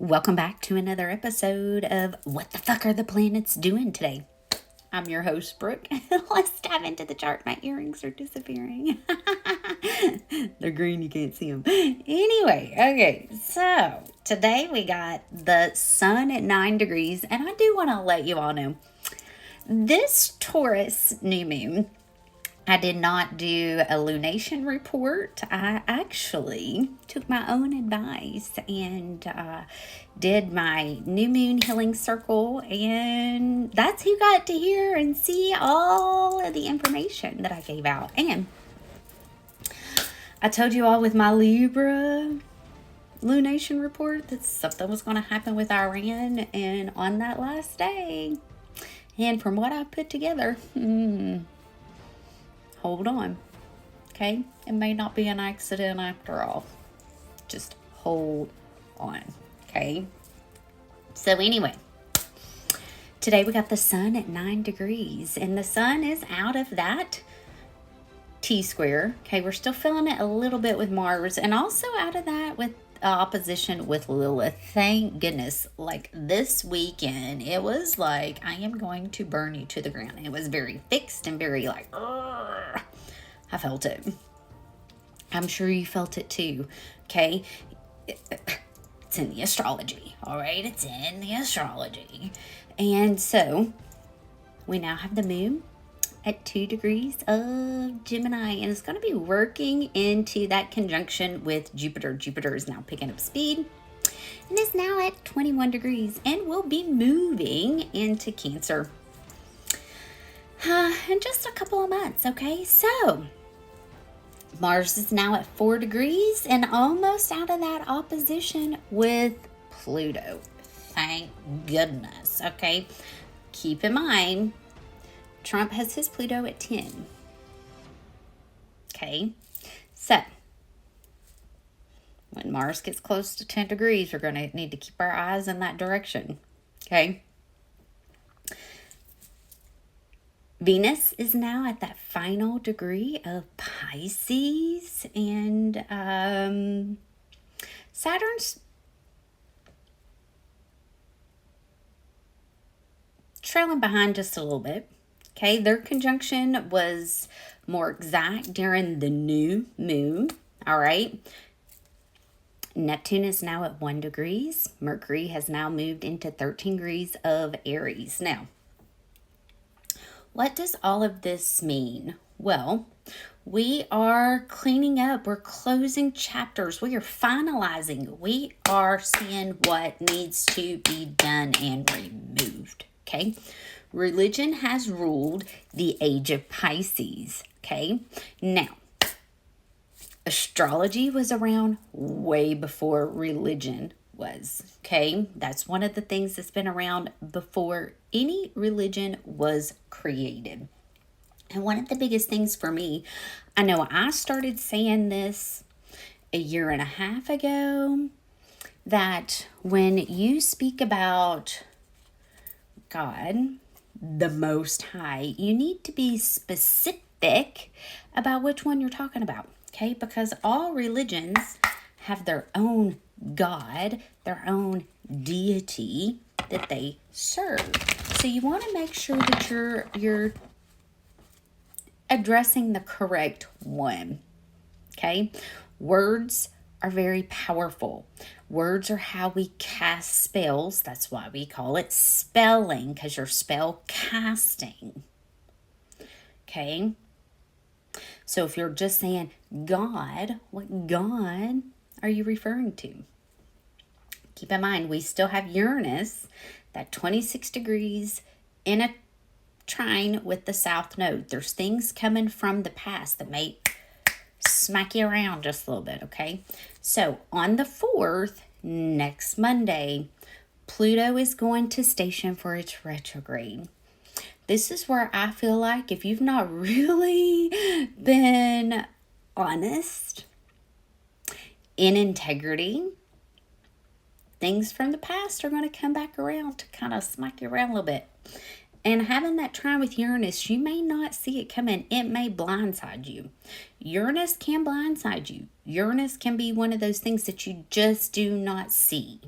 Welcome back to another episode of What the Fuck Are the Planets Doing Today? I'm your host, Brooke. Let's dive into the chart. My earrings are disappearing. They're green, you can't see them. Anyway, okay, so today we got the sun at 9 degrees, and I do want to let you all know, this Taurus new moon, I did not do a lunation report. I actually took my own advice and did my new moon healing circle, and that's who got to hear and see all of the information that I gave out. And I told you all with my Libra lunation report that something was going to happen with Iran, and on that last day, and from what I put together, hold on, okay? It may not be an accident after all. Just hold on, okay? So anyway, today we got the sun at 9 degrees, and the sun is out of that T-square, okay? We're still feeling it a little bit with Mars, and also out of that with opposition with Lilith. Thank goodness. Like this weekend, it was like, I am going to burn you to the ground. It was very fixed and very like, I felt it. I'm sure you felt it too. Okay. It's in the astrology. All right. It's in the astrology. And so we now have the moon at 2 degrees of Gemini, and it's going to be working into that conjunction with Jupiter. Jupiter is now picking up speed and is now at 21 degrees and will be moving into Cancer in just a couple of months. Okay, so Mars is now at 4 degrees and almost out of that opposition with Pluto. Thank goodness. Okay, keep in mind, Trump has his Pluto at 10. Okay, so when Mars gets close to 10 degrees, we're going to need to keep our eyes in that direction. Okay. Venus is now at that final degree of Pisces, and Saturn's trailing behind just a little bit. Okay, their conjunction was more exact during the new moon. All right. Neptune is now at 1 degrees. Mercury has now moved into 13 degrees of Aries. Now, what does all of this mean? Well, we are cleaning up. We're closing chapters. We are finalizing. We are seeing what needs to be done and removed. Okay. Religion has ruled the age of Pisces, okay? Now, astrology was around way before religion was, okay? That's one of the things that's been around before any religion was created. And one of the biggest things for me, I know I started saying this a year and a half ago, that when you speak about God, the Most High, you need to be specific about which one you're talking about, okay? Because all religions have their own God, their own deity that they serve. So you want to make sure that you're addressing the correct one, okay? Words are very powerful. Words are how we cast spells. That's why we call it spelling, because you're spell casting. Okay? So if you're just saying God, what God are you referring to? Keep in mind, we still have Uranus, that 26 degrees in a trine with the South Node. There's things coming from the past that may smack you around just a little bit, okay? So on the 4th, next Monday, Pluto is going to station for its retrograde. This is where I feel like if you've not really been honest, in integrity, things from the past are going to come back around to kind of smack you around a little bit. And having that trine with Uranus, you may not see it coming. It may blindside you. Uranus can blindside you. Uranus can be one of those things that you just do not see.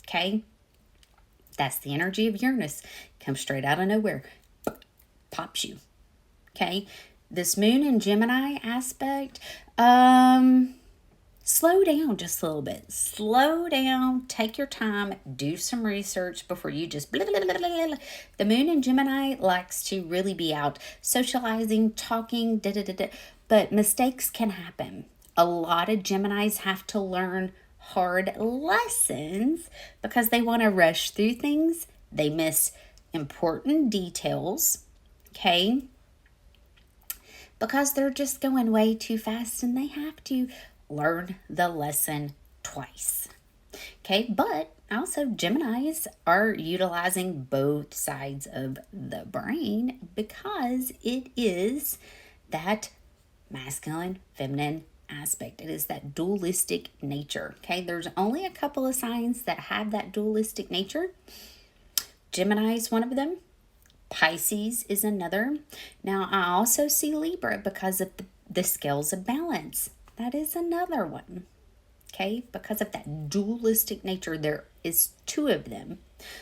Okay? That's the energy of Uranus. Comes straight out of nowhere. Pops you. Okay? This moon in Gemini aspect, slow down just a little bit. Slow down. Take your time. Do some research before you just blah, blah, blah, blah, blah. The moon in Gemini likes to really be out socializing, talking, da da da da. But mistakes can happen. A lot of Geminis have to learn hard lessons because they want to rush through things. They miss important details. Okay? Because they're just going way too fast and they have to learn the lesson twice. Okay, but also Geminis are utilizing both sides of the brain because it is that masculine, feminine aspect. It is that dualistic nature. Okay, there's only a couple of signs that have that dualistic nature. Gemini is one of them. Pisces is another. Now, I also see Libra because of the scales of balance. That is another one. Okay, because of that dualistic nature, there is two of them.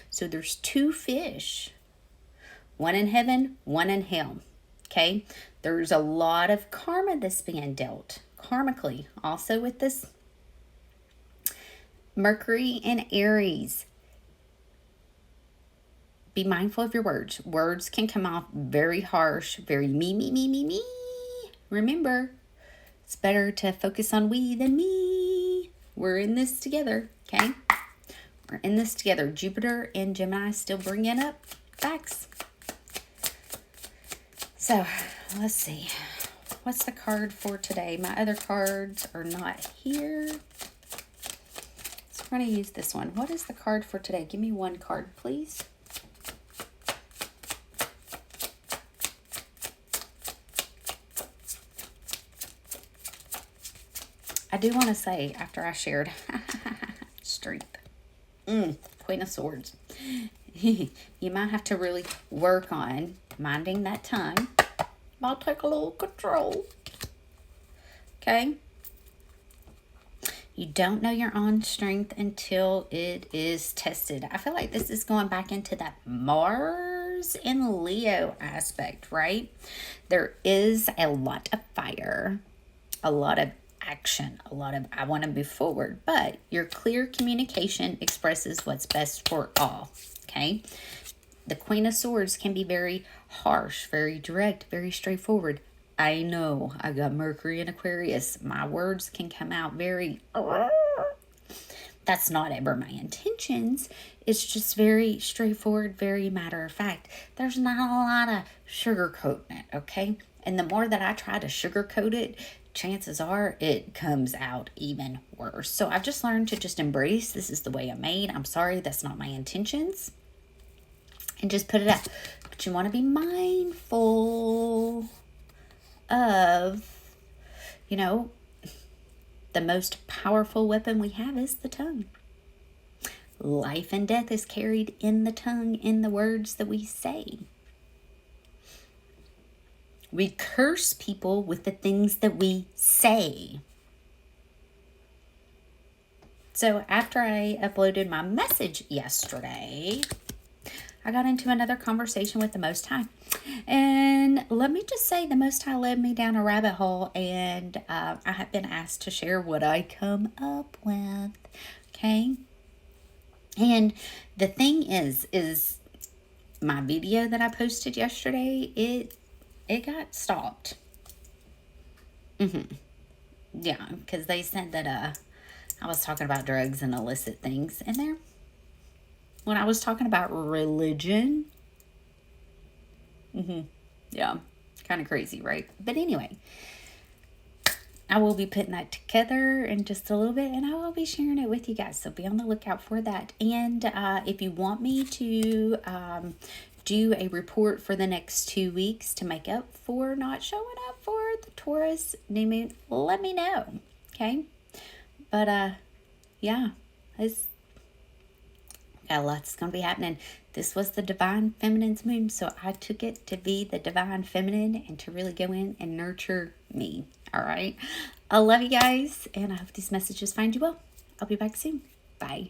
So there's two fish. One in heaven, one in hell. Okay, there's a lot of karma that's being dealt karmically. Also with this Mercury and Aries. Be mindful of your words. Words can come off very harsh, very me. Remember, it's better to focus on we than me. We're in this together, okay? We're in this together. Jupiter and Gemini still bringing up facts. So, let's see. What's the card for today? My other cards are not here. So we're going to use this one. What is the card for today? Give me one card, please. I do want to say, after I shared strength, Queen of Swords, you might have to really work on minding that tongue. I'll take a little control. Okay? You don't know your own strength until it is tested. I feel like this is going back into that Mars and Leo aspect, right? There is a lot of fire, a lot of action, a lot of I want to move forward, but your clear communication expresses what's best for all. Okay? The Queen of Swords can be very harsh, very direct, very straightforward. I know I got Mercury in Aquarius. My words can come out very that's not ever my intentions. It's just very straightforward, very matter of fact. There's not a lot of sugarcoating it, okay? And the more that I try to sugarcoat it, chances are it comes out even worse. So I've just learned to just embrace this is the way I'm made. I'm sorry, that's not my intentions. And just put it out. But you want to be mindful of, the most powerful weapon we have is the tongue. Life and death is carried in the tongue, in the words that we say. We curse people with the things that we say. So after I uploaded my message yesterday, I got into another conversation with the Most High. And let me just say, the Most High led me down a rabbit hole, and I have been asked to share what I come up with. Okay? And the thing is my video that I posted yesterday, it got stopped. Yeah, because they said that I was talking about drugs and illicit things in there. When I was talking about religion. Yeah, kind of crazy, right? But anyway, I will be putting that together in just a little bit, and I will be sharing it with you guys. So be on the lookout for that. And if you want me to do a report for the next 2 weeks to make up for not showing up for the Taurus new moon, let me know. Okay? But yeah, it's got lots going to be happening. This was the Divine Feminine's moon, so I took it to be the Divine Feminine and to really go in and nurture me. All right? I love you guys, and I hope these messages find you well. I'll be back soon. Bye.